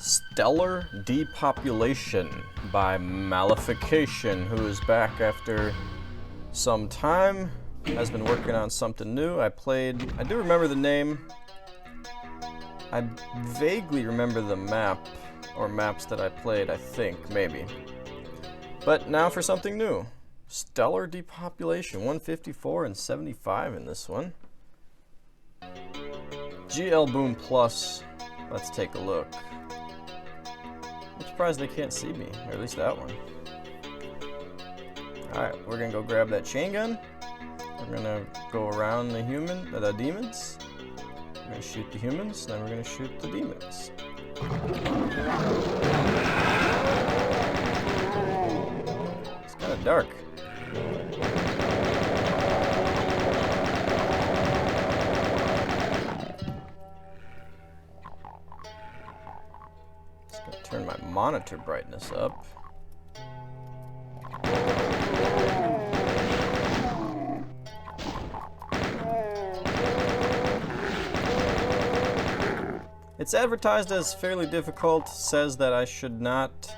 Stellar Depopulation by Malefication, who is back after some time, has been working on something new. I do remember the name. I vaguely remember the map, or maps that I played, I think, maybe. But now for something new. Stellar Depopulation, 154 and 75 in this one. GlBoom Plus, let's take a look. I'm surprised they can't see me, or at least that one. Alright, we're gonna go grab that chain gun. We're gonna go around the demons. We're gonna shoot the humans, then we're gonna shoot the demons. It's kinda dark. Just gonna turn my monitor brightness up. It's advertised as fairly difficult, says that I should not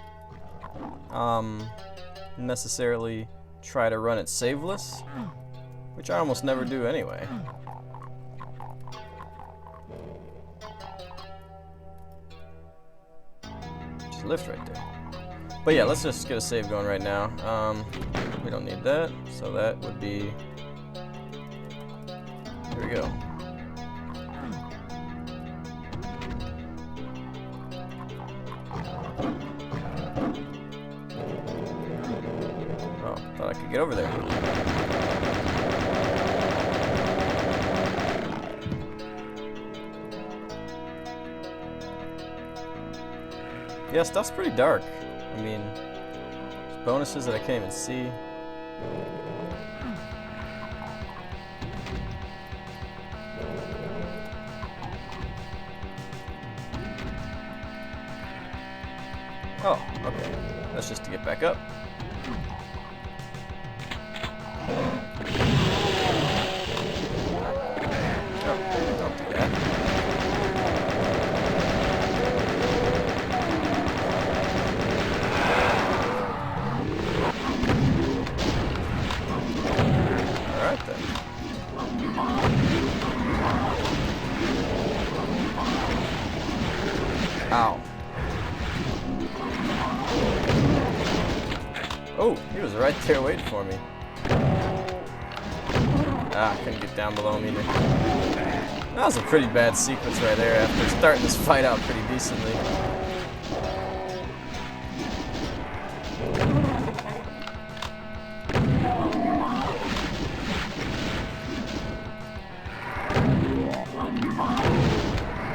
necessarily try to run it saveless, which I almost never do anyway. Just a lift right there. But yeah, let's just get a save going right now. We don't need that, so that would be... Here we go. Oh, thought I could get over there. Yeah, stuff's pretty dark. I mean, there's bonuses that I can't even see. Oh, okay. That's just to get back up. Oh, don't do that. Alright then. Ow. Oh, he was right there waiting for me. Ah, couldn't get down below him either. That was a pretty bad sequence right there after starting this fight out pretty decently.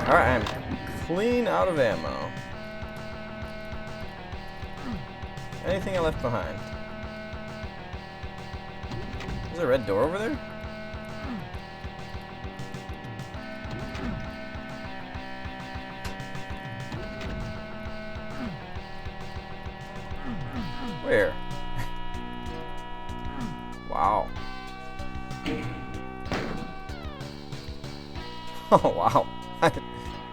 Alright, I'm clean out of ammo. Anything I left behind? Is there a red door over there? Where? Wow. Oh, wow.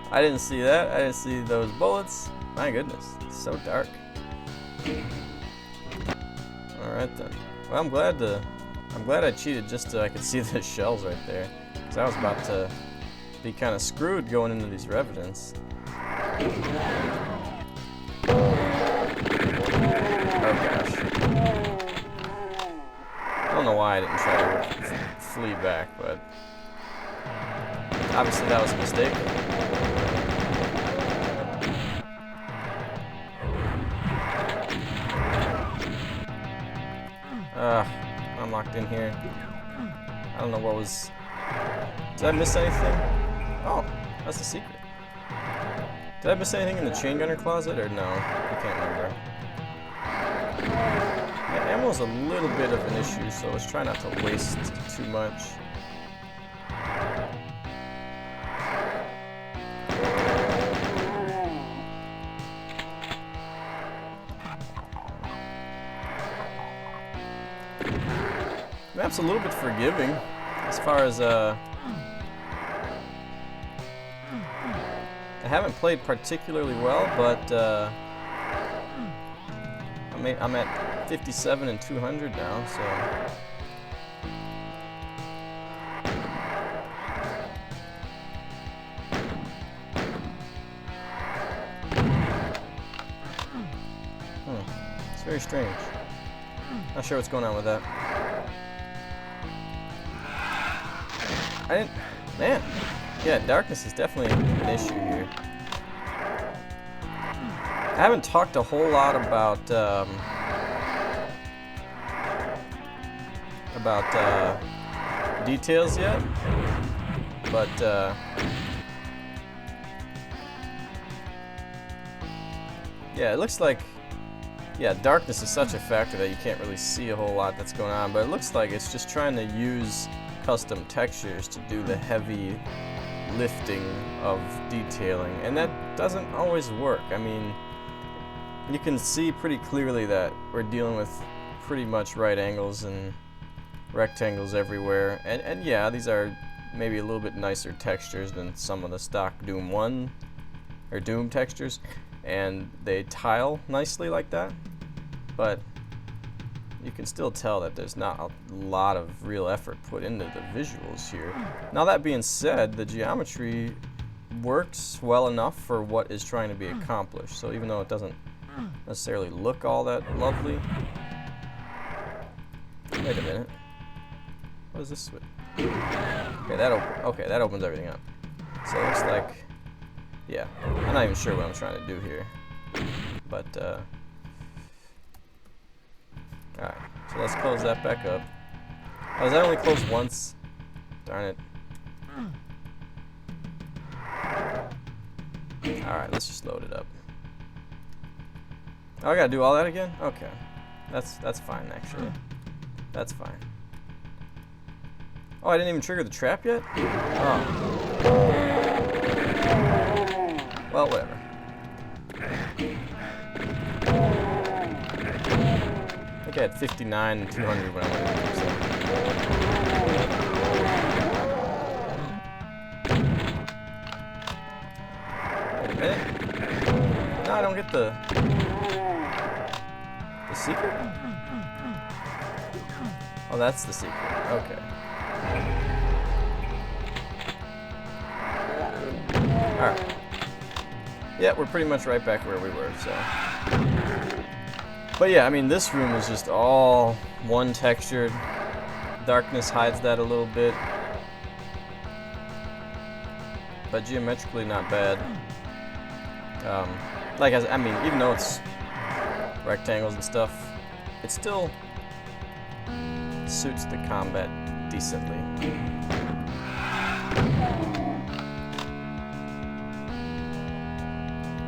I didn't see that. I didn't see those bullets. My goodness, it's so dark. Alright then. Well, I'm glad I cheated just so I could see the shells right there. Because I was about to be kind of screwed going into these revenants. Oh gosh. I don't know why I didn't try to flee back, but obviously that was a mistake. I'm locked in here. I don't know what was... Did I miss anything? Oh, that's the secret. Did I miss anything in the chain gunner closet, or no? I can't remember. Yeah, ammo's a little bit of an issue, so let's try not to waste too much. Map's a little bit forgiving as far as I haven't played particularly well, but I'm at 57 and 200 now, so. It's very strange. Not sure what's going on with that. Man. Yeah, darkness is definitely an issue here. I haven't talked a whole lot about details yet, but yeah, it looks like darkness is such a factor that you can't really see a whole lot that's going on, but it looks like it's just trying to use custom textures to do the heavy lifting of detailing, and that doesn't always work. I mean, you can see pretty clearly that we're dealing with pretty much right angles and rectangles everywhere, and yeah, these are maybe a little bit nicer textures than some of the stock Doom 1 or Doom textures, and they tile nicely like that, but you can still tell that there's not a lot of real effort put into the visuals here. Now, that being said, the geometry works well enough for what is trying to be accomplished, so even though it doesn't necessarily look all that lovely. Wait a minute. What is this switch? Okay, that opens everything up. So it looks like, yeah, I'm not even sure what I'm trying to do here, but alright, so let's close that back up. Oh, is that only closed once? Darn it. Alright, let's just load it up. Oh, I gotta do all that again? Okay. That's fine, actually. That's fine. Oh, I didn't even trigger the trap yet? Oh. Well, whatever. I think I had 59 and 200 when I went in, so. Wait a minute. No, I don't get the secret? Oh, that's the secret. Okay. Alright. Yeah, we're pretty much right back where we were, so. But yeah, I mean, this room is just all one textured. Darkness hides that a little bit. But geometrically not bad. I mean, even though it's rectangles and stuff, it still suits the combat decently.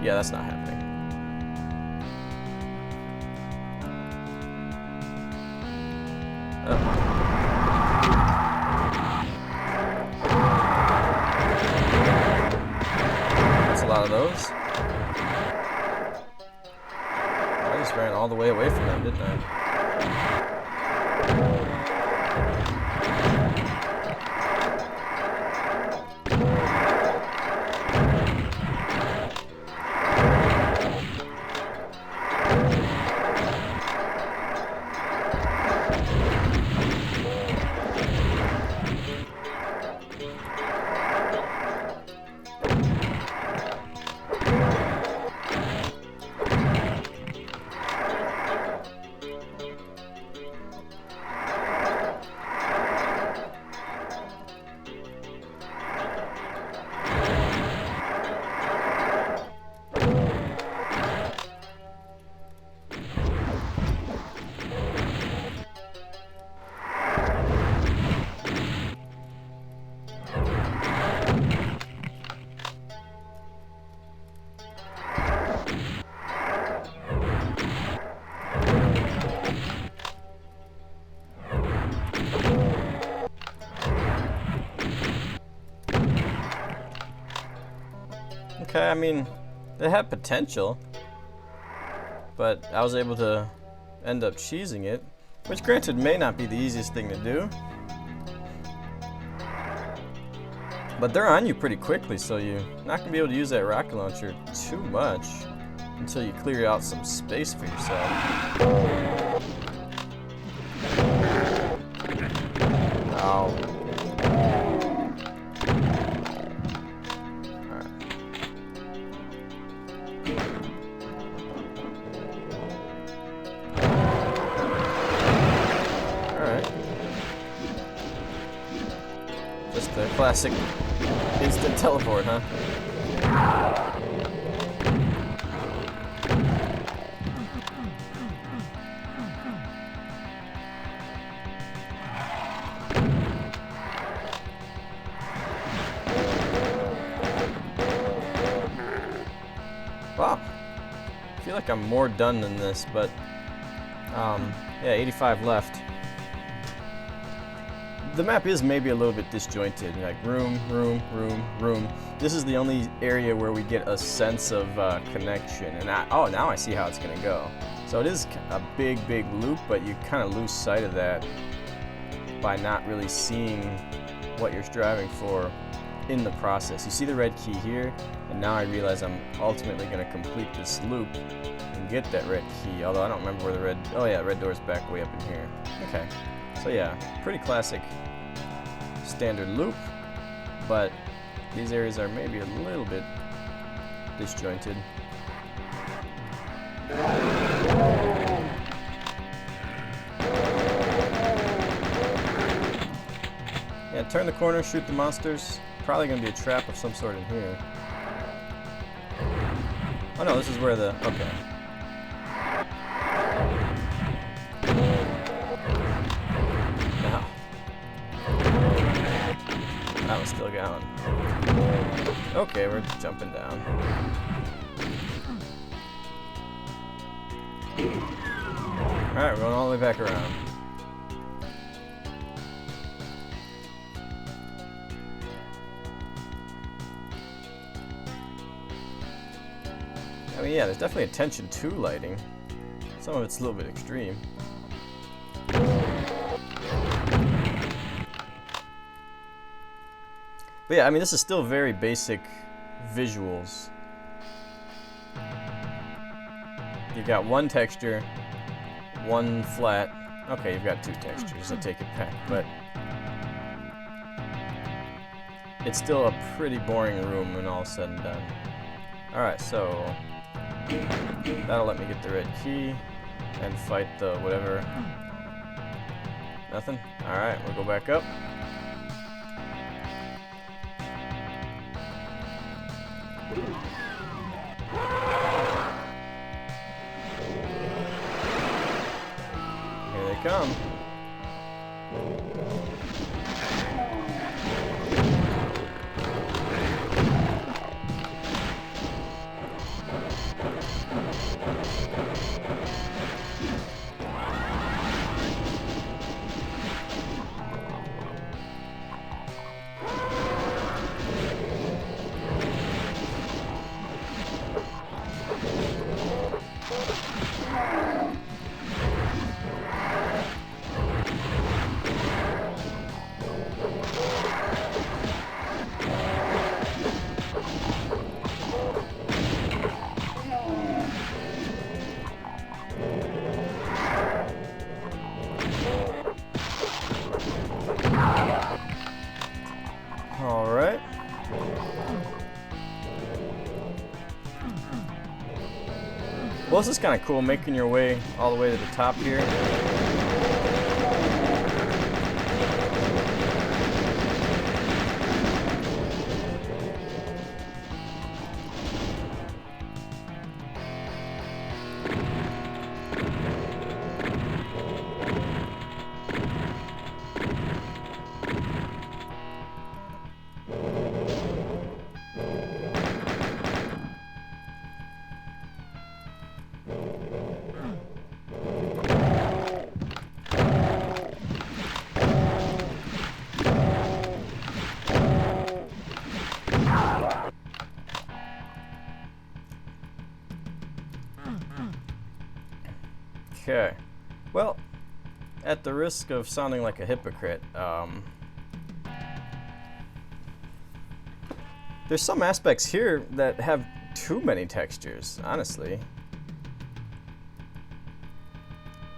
Yeah, that's not happening. That's a lot of those. I just ran all the way away from them, didn't I? Okay, I mean, it had potential, but I was able to end up cheesing it, which granted may not be the easiest thing to do. But they're on you pretty quickly, so you're not going to be able to use that rocket launcher too much until you clear out some space for yourself. Ow. Just the classic instant teleport, huh? Wow. I feel like I'm more done than this, but yeah, 85 left. The map is maybe a little bit disjointed, like room, room, room, room. This is the only area where we get a sense of connection. And oh, now I see how it's going to go. So it is a big, big loop, but you kind of lose sight of that by not really seeing what you're striving for in the process. You see the red key here, and now I realize I'm ultimately going to complete this loop and get that red key, although I don't remember where the red... Oh yeah, red door's back way up in here. Okay. So yeah, pretty classic standard loop, but these areas are maybe a little bit disjointed. Yeah, turn the corner, shoot the monsters. Probably going to be a trap of some sort in here. Oh no, this is where the... Okay. That was still going. Okay, we're jumping down. Alright, we're going all the way back around. I mean, yeah, there's definitely attention to lighting. Some of it's a little bit extreme. But yeah, I mean, this is still very basic visuals. You've got one texture, one flat. Okay, you've got two textures, I take it back, but it's still a pretty boring room when all is said and done. Alright, so that'll let me get the red key and fight the whatever. Nothing? Alright, we'll go back up. Here they come. Alright. Well, this is kind of cool, making your way all the way to the top here. Okay, well, at the risk of sounding like a hypocrite, There's some aspects here that have too many textures, honestly.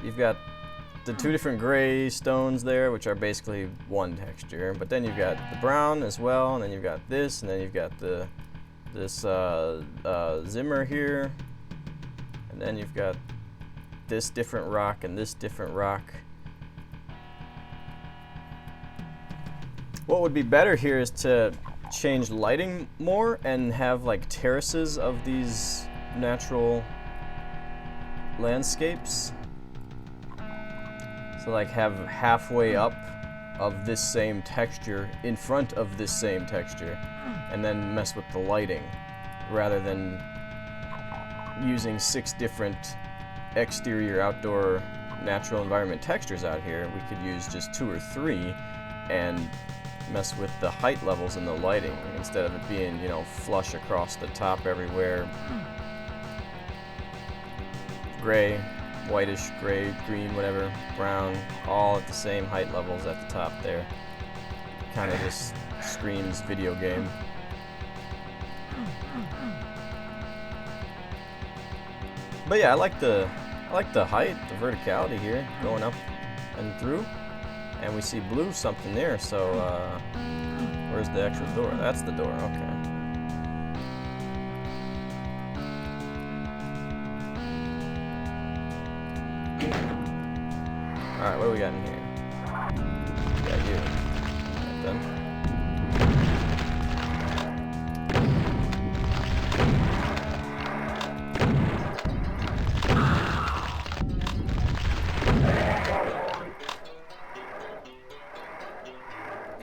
You've got the two different gray stones there, which are basically one texture, but then you've got the brown as well, and then you've got this, and then you've got this Zimmer here, and then you've got this different rock and this different rock. What would be better here is to change lighting more and have like terraces of these natural landscapes. So like have halfway up of this same texture in front of this same texture, and then mess with the lighting rather than using 6 different exterior, outdoor, natural environment textures out here. We could use just 2 or 3 and mess with the height levels and the lighting instead of it being, you know, flush across the top everywhere. Gray, whitish, gray, green, whatever, brown, all at the same height levels at the top there. Kind of just screams video game. But yeah, I like the height, the verticality here, going up and through. And we see blue something there, so where's the actual door? That's the door, okay. Alright, what do we got in here? We got you. Got them.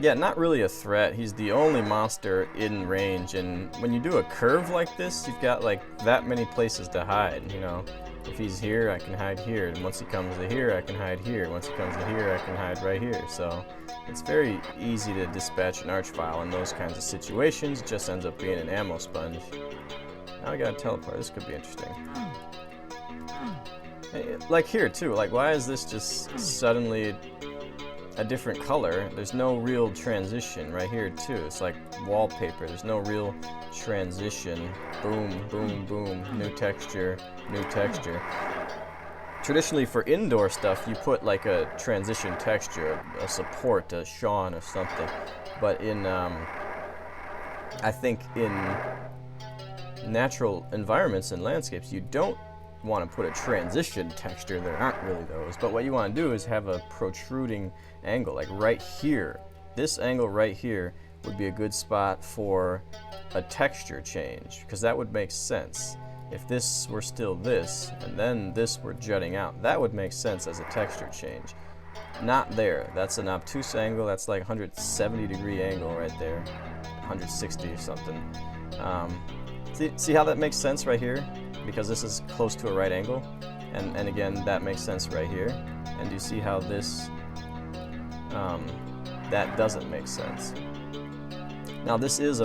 Yeah, not really a threat. He's the only monster in range, and when you do a curve like this, you've got like that many places to hide, you know. If he's here, I can hide here, and once he comes to here, I can hide here. Once he comes to here, I can hide right here. So it's very easy to dispatch an archvile in those kinds of situations. It just ends up being an ammo sponge. Now I gotta teleport. This could be interesting. Like here too, like why is this just suddenly a different color? There's no real transition right here too. It's like wallpaper. There's no real transition. Boom, boom, boom. New texture, new texture. Traditionally for indoor stuff, you put like a transition texture, a support, a Sean or something. But in, I think in natural environments and landscapes, you don't want to put a transition texture. There aren't really those, but what you want to do is have a protruding angle, like right here. This angle right here would be a good spot for a texture change, because that would make sense. If this were still this, and then this were jutting out, that would make sense as a texture change. Not there. That's an obtuse angle. That's like 170-degree angle right there, 160 or something. See how that makes sense right here? Because this is close to a right angle, and again that makes sense right here. And you see how this that doesn't make sense. Now this is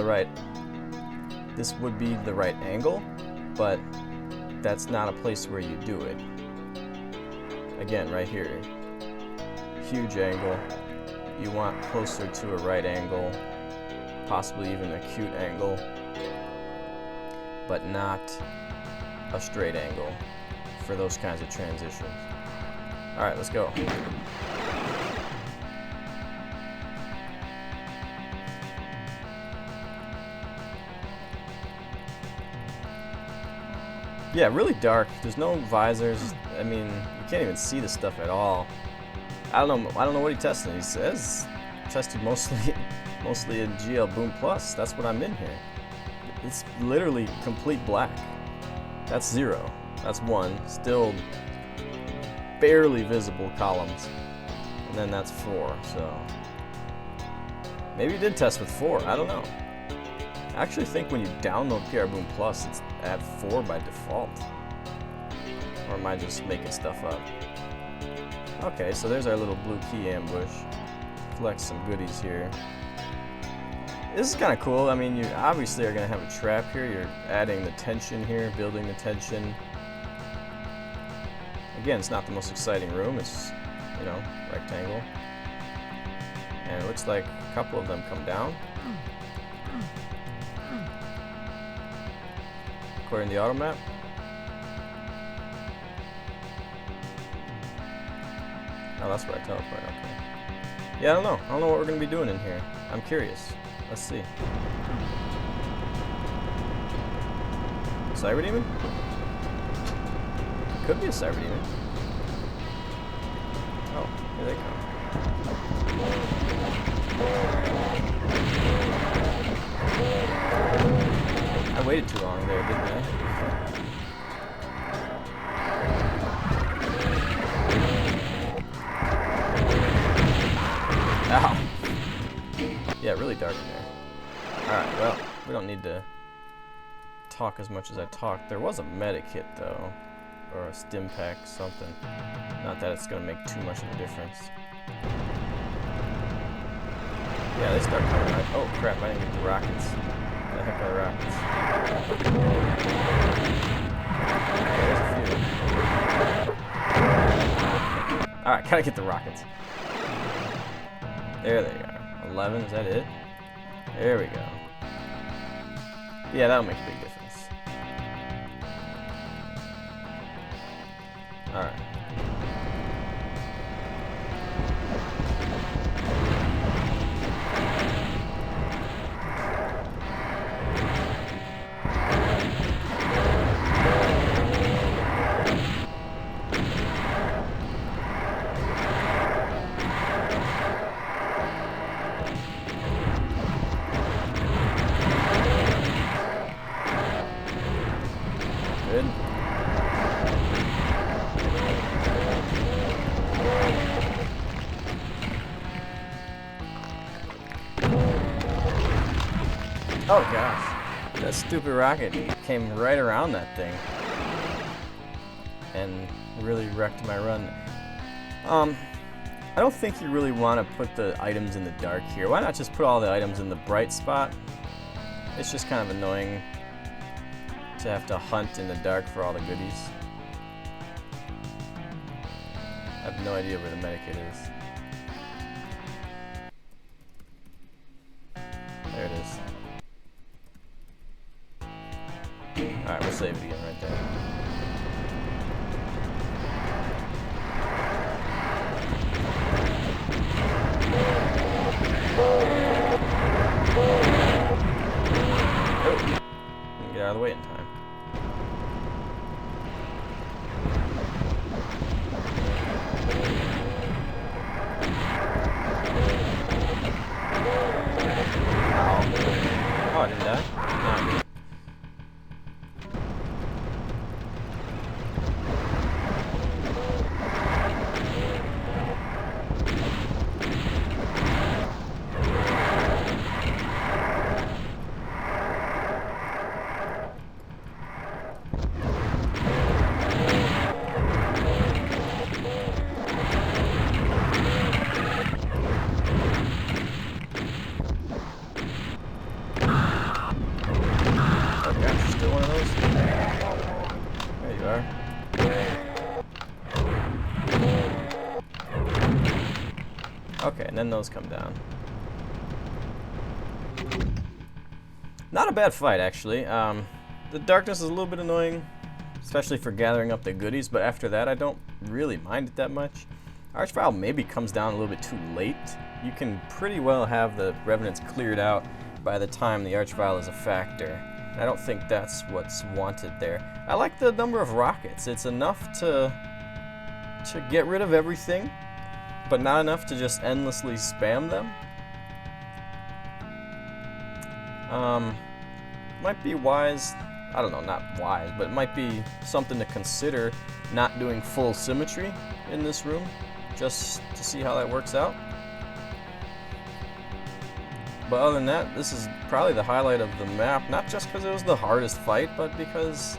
this would be the right angle, but that's not a place where you do it. Again, right here, huge angle. You want closer to a right angle, possibly even an acute angle, but not a straight angle for those kinds of transitions. All right, let's go. Yeah, really dark. There's no visors. I mean, you can't even see the stuff at all. I don't know what he tested. He says tested mostly in GlBoom Plus. That's what I'm in here. It's literally complete black. That's 0. That's 1. Still barely visible columns. And then that's 4. So maybe you did test with 4. I don't know. I actually think when you download GlBoom Plus, it's at 4 by default. Or am I just making stuff up? Okay, so there's our little blue key ambush. Collect some goodies here. This is kind of cool. I mean, you obviously are going to have a trap here. You're adding the tension here, building the tension. Again, it's not the most exciting room. It's, you know, rectangle. And it looks like a couple of them come down. clearing the auto map. Oh, that's where I teleport, okay. Yeah, I don't know. I don't know what we're going to be doing in here. I'm curious. Let's see. Cyber Demon? Could be a Cyber Demon. Oh, here they come. I waited too long there, didn't I? Ow. Yeah, really dark in there. Alright, well, we don't need to talk as much as I talked. There was a medikit, though. Or a stim pack, something. Not that it's going to make too much of a difference. Yeah, they start coming right. Oh, crap, I didn't get the rockets. Where the heck are the rockets? There's a few. Alright, gotta get the rockets. There they are. 11, is that it? There we go. Yeah, that'll make a big difference. Alright. Good. Oh gosh, that stupid rocket came right around that thing and really wrecked my run. I don't think you really want to put the items in the dark here. Why not just put all the items in the bright spot? It's just kind of annoying to have to hunt in the dark for all the goodies. I have no idea where the medikit is. There it is. Alright, we'll save it again right there. Oh, get out of the way in time. Oh, I didn't die? No, I didn't. Okay, and then those come down. Not a bad fight, actually. The darkness is a little bit annoying, especially for gathering up the goodies, but after that I don't really mind it that much. Archvile maybe comes down a little bit too late. You can pretty well have the Revenants cleared out by the time the Archvile is a factor. I don't think that's what's wanted there. I like the number of rockets. It's enough to get rid of everything, but not enough to just endlessly spam them. Might be wise, I don't know, not wise, but it might be something to consider not doing full symmetry in this room, just to see how that works out. But other than that, this is probably the highlight of the map, not just because it was the hardest fight, but because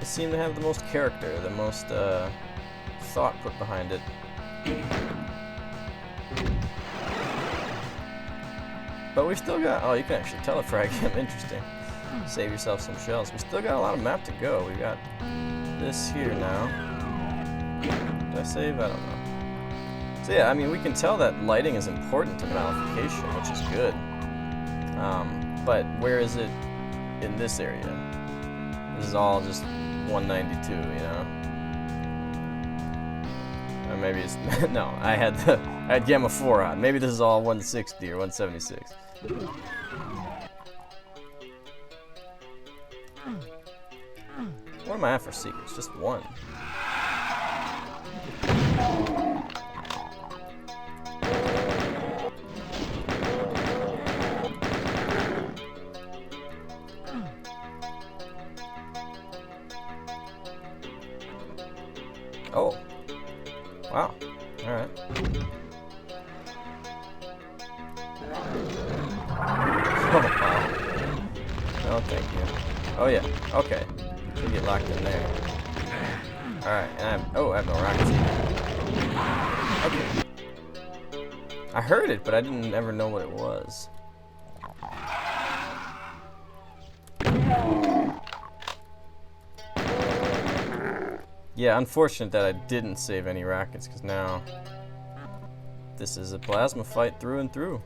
it seemed to have the most character, the most thought put behind it. But we still got, oh, you can actually telefrag him, interesting. Save yourself some shells. We still got a lot of map to go. We got this here now. Did I save? I don't know. So yeah, I mean, we can tell that lighting is important to Malefication, which is good. But where is it in this area? This is all just 192, you know. Or maybe it's no. I had Gamma 4 on. Maybe this is all 160 or 176. What am I at for secrets? Just one. Oh. Wow. Alright. Oh, wow. No, thank you. Oh, yeah. Okay. Should get locked in there. Alright, and I have no rockets either. Okay. I heard it, but I didn't ever know what it was. Yeah, unfortunate that I didn't save any rockets, because now this is a plasma fight through and through.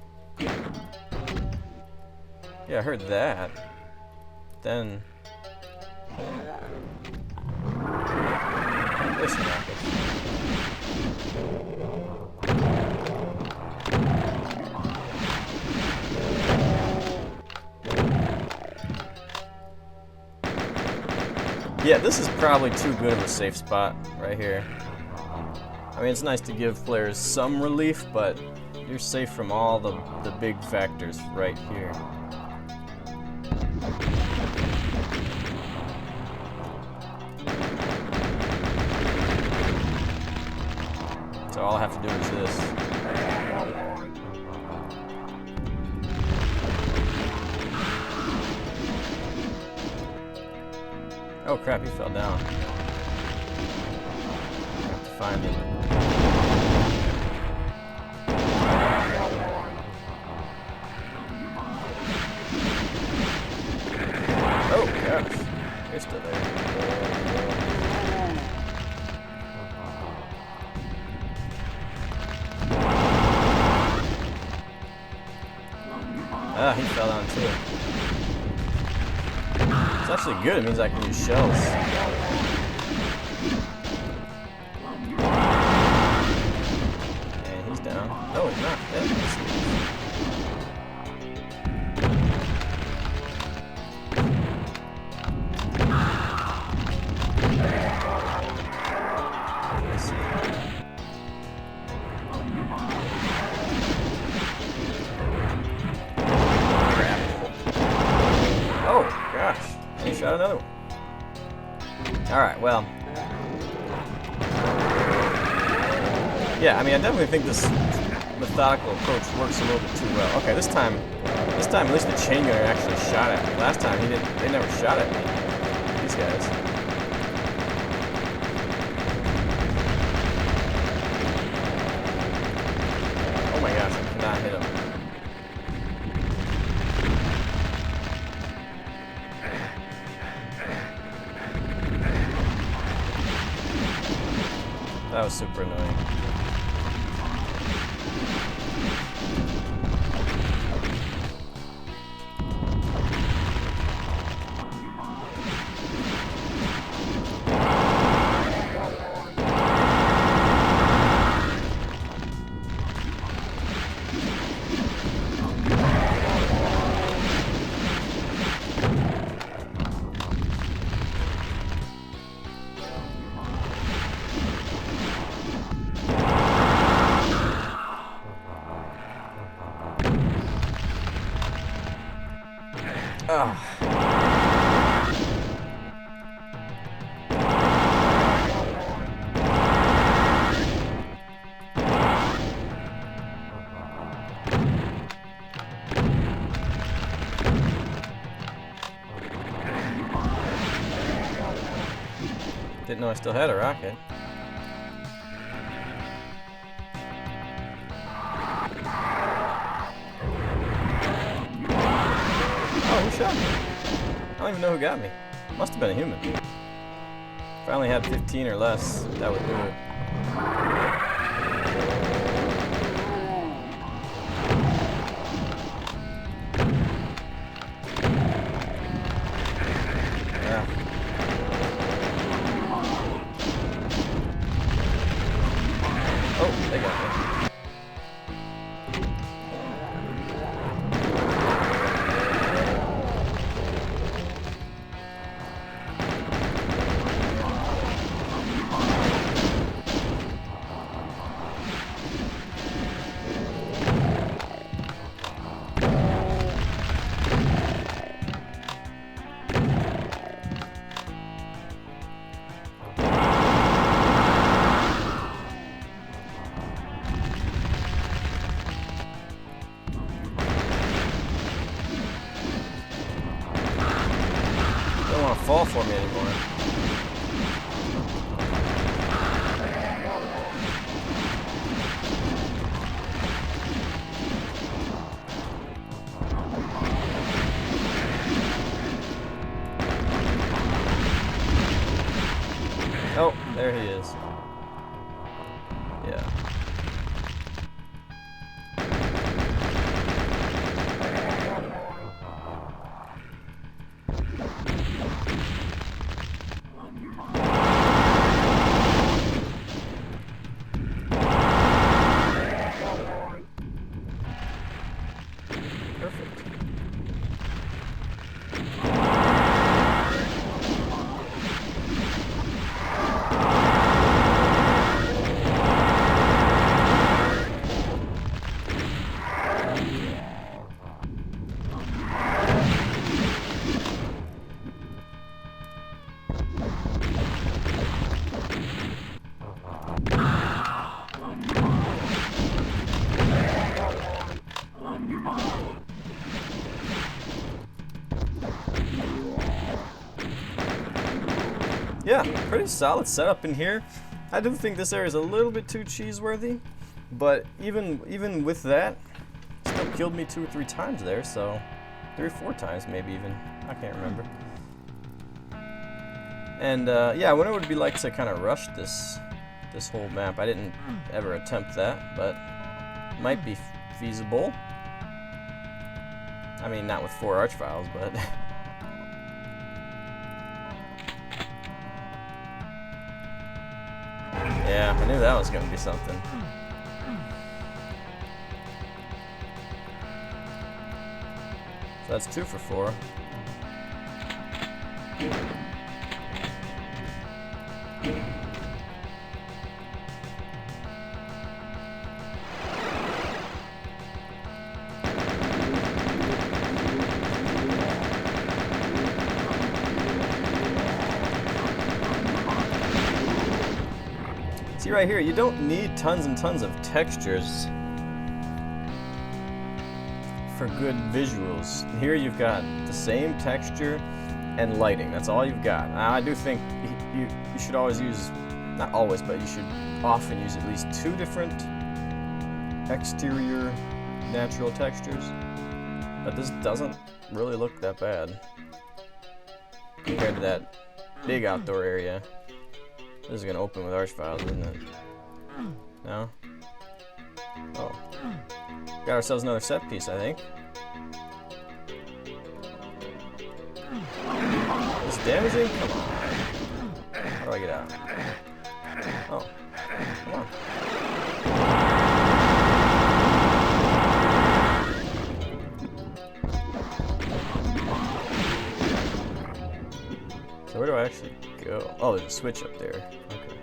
Yeah, I heard that. Then there's some rockets. Yeah, this is probably too good of a safe spot right here. I mean, it's nice to give players some relief, but you're safe from all the big factors right here. So all I have to do is this. Oh crap, he fell down. I have to find him. Oh gosh, you're still there. Ah, he fell down too. It's actually good, it means I can use shells. And he's down. No, he's not. Let's see. Oh, gosh. He shot another one. Alright, well. Yeah, I mean, I definitely think this methodical approach works a little bit too well. Okay, this time at least the chain gunner actually shot at me. Last time they never shot at me. These guys. Oh my gosh, I cannot hit him. That was super annoying. Oh. Didn't know I still had a rocket. Oh, who shot me? I don't even know who got me. Must have been a human. If I only had 15 or less, that would do it. Yeah. for me anymore. Oh, there he is. Yeah. Perfect. Yeah, pretty solid setup in here. I do think this area is a little bit too cheese-worthy, but even with that, still killed me 2 or 3 times there, so 3 or 4 times maybe even. I can't remember. And yeah, what it would be like to kind of rush this whole map. I didn't ever attempt that, but might be feasible. I mean, not with 4 archviles, but. Yeah, I knew that was going to be something. So that's 2 for 4. See right here, you don't need tons and tons of textures for good visuals. Here you've got the same texture and lighting. That's all you've got. I do think you should always use, not always, but you should often use at least 2 different exterior natural textures. But this doesn't really look that bad compared to that big outdoor area. This is gonna open with archviles, isn't it? No? Oh. Got ourselves another set piece, I think. This damaging? Come on. How do I get out? Oh. Come on. So where do I actually go? Oh, there's a switch up there. Okay.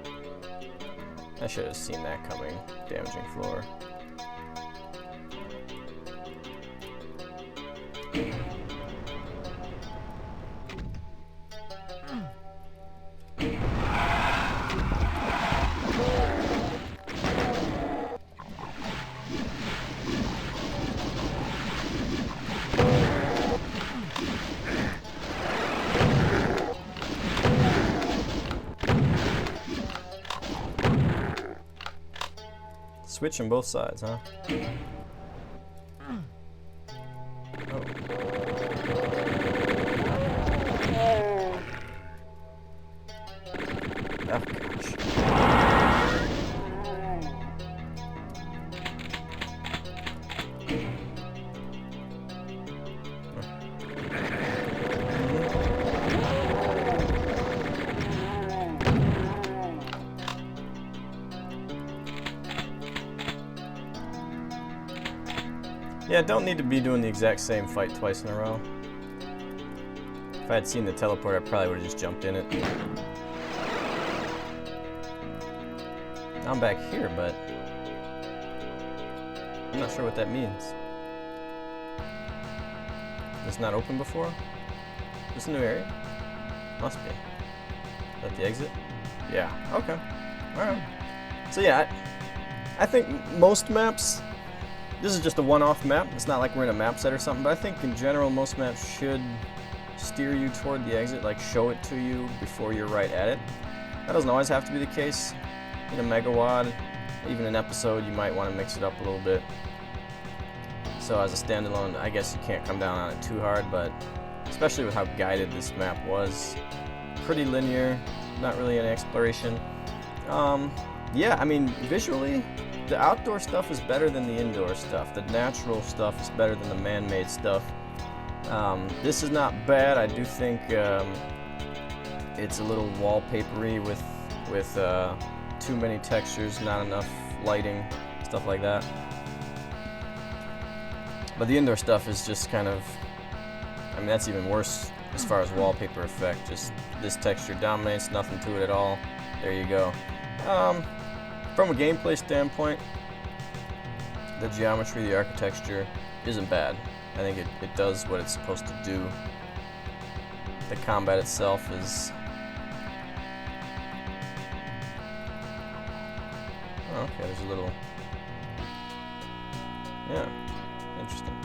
I should have seen that coming. Damaging floor. Switch on both sides, huh? Oh. Oh, gosh. Yeah, don't need to be doing the exact same fight twice in a row. If I had seen the teleport, I probably would have just jumped in it. Now I'm back here, but I'm not sure what that means. Is this not open before? Is this a new area? Must be. Is that the exit? Yeah, okay. Alright. So yeah, I think most maps, this is just a one-off map. It's not like we're in a map set or something, but I think in general most maps should steer you toward the exit, like show it to you before you're right at it. That doesn't always have to be the case. In a Megawad, even an episode, you might want to mix it up a little bit. So as a standalone, I guess you can't come down on it too hard, but especially with how guided this map was, pretty linear, not really any exploration. Yeah, I mean, visually, the outdoor stuff is better than the indoor stuff. The natural stuff is better than the man-made stuff. This is not bad. I do think it's a little wallpapery with too many textures, not enough lighting, stuff like that. But the indoor stuff is just kind of, I mean, that's even worse as far as wallpaper effect. Just this texture dominates, nothing to it at all. There you go. From a gameplay standpoint, the geometry, the architecture isn't bad. I think it does what it's supposed to do. The combat itself is... Oh, okay, there's a little... Yeah, interesting.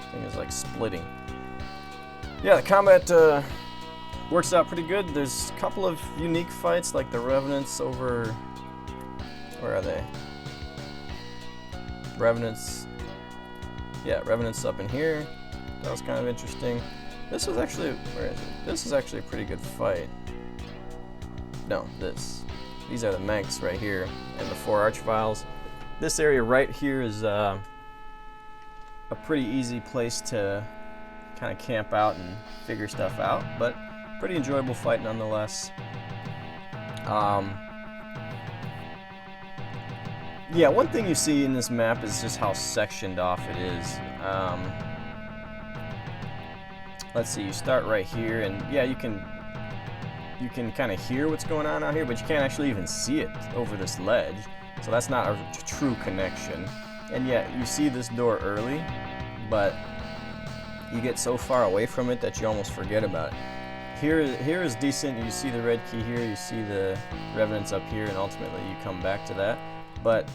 This thing is like splitting. Yeah, the combat works out pretty good. There's a couple of unique fights, like the Revenants over... Where are they? Revenants. Yeah, Revenants up in here. That was kind of interesting. This was actually... Where is it? This is actually a pretty good fight. No, this. These are the Manx right here, and the 4 Archviles. This area right here is a pretty easy place to kind of camp out and figure stuff out, but pretty enjoyable fight nonetheless. Yeah, one thing you see in this map is just how sectioned off it is. Let's see, you start right here, and yeah, you can kind of hear what's going on out here, but you can't actually even see it over this ledge. So that's not a true connection. And yet, you see this door early, but you get so far away from it that you almost forget about it. Here is decent. You see the red key here, you see the Revenants up here, and ultimately you come back to that. But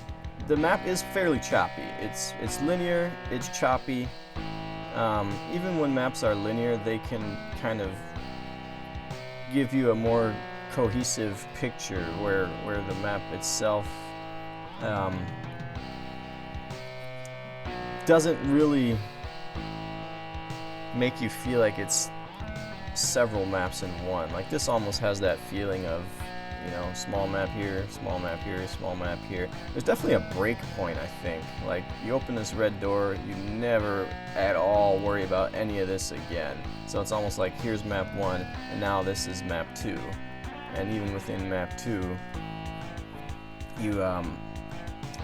the map is fairly choppy. It's linear, it's choppy. Even when maps are linear, they can kind of give you a more cohesive picture where the map itself doesn't really make you feel like it's several maps in one. Like this almost has that feeling of, you know, small map here, small map here, small map here. There's definitely a break point, I think. Like, you open this red door, you never at all worry about any of this again. So it's almost like, here's map 1, and now this is map 2. And even within map 2, you,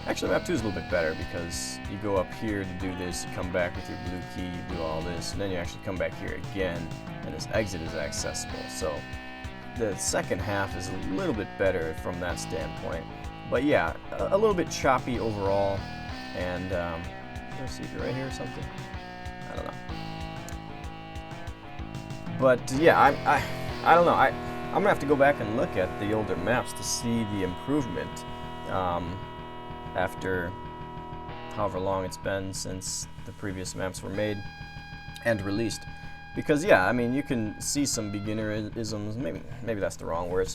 actually map 2 is a little bit better because you go up here to do this, you come back with your blue key, you do all this, and then you actually come back here again, and this exit is accessible. So the second half is a little bit better from that standpoint. But yeah, a little bit choppy overall. And is there a secret right here or something? I don't know. But yeah, I don't know. I'm gonna have to go back and look at the older maps to see the improvement after however long it's been since the previous maps were made and released. Because yeah, I mean, you can see some beginnerisms. Maybe that's the wrong word.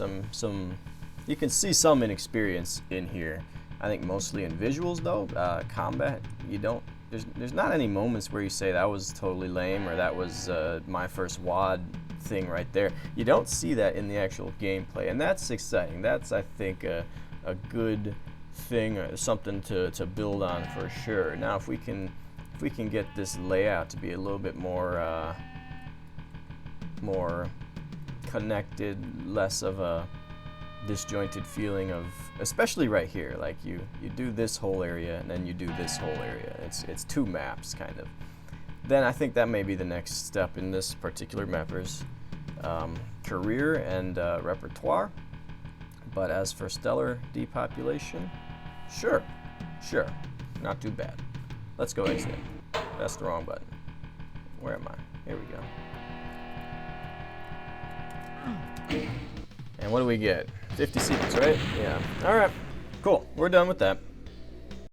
You can see some inexperience in here. I think mostly in visuals though. Combat, you don't. There's not any moments where you say that was totally lame or that was my first WAD thing right there. You don't see that in the actual gameplay, and that's exciting. That's, I think, a good thing, something to build on for sure. Now, if we can get this layout to be a little bit more connected, less of a disjointed feeling of, especially right here, like you do this whole area and then you do this whole area. It's 2 maps kind of. Then I think that may be the next step in this particular mapper's career and repertoire. But as for stellar depopulation, sure, not too bad. Let's go exit. That's the wrong button. Where am I? Here we go. And what do we get? 50 seconds, right? Yeah. All right. Cool. We're done with that.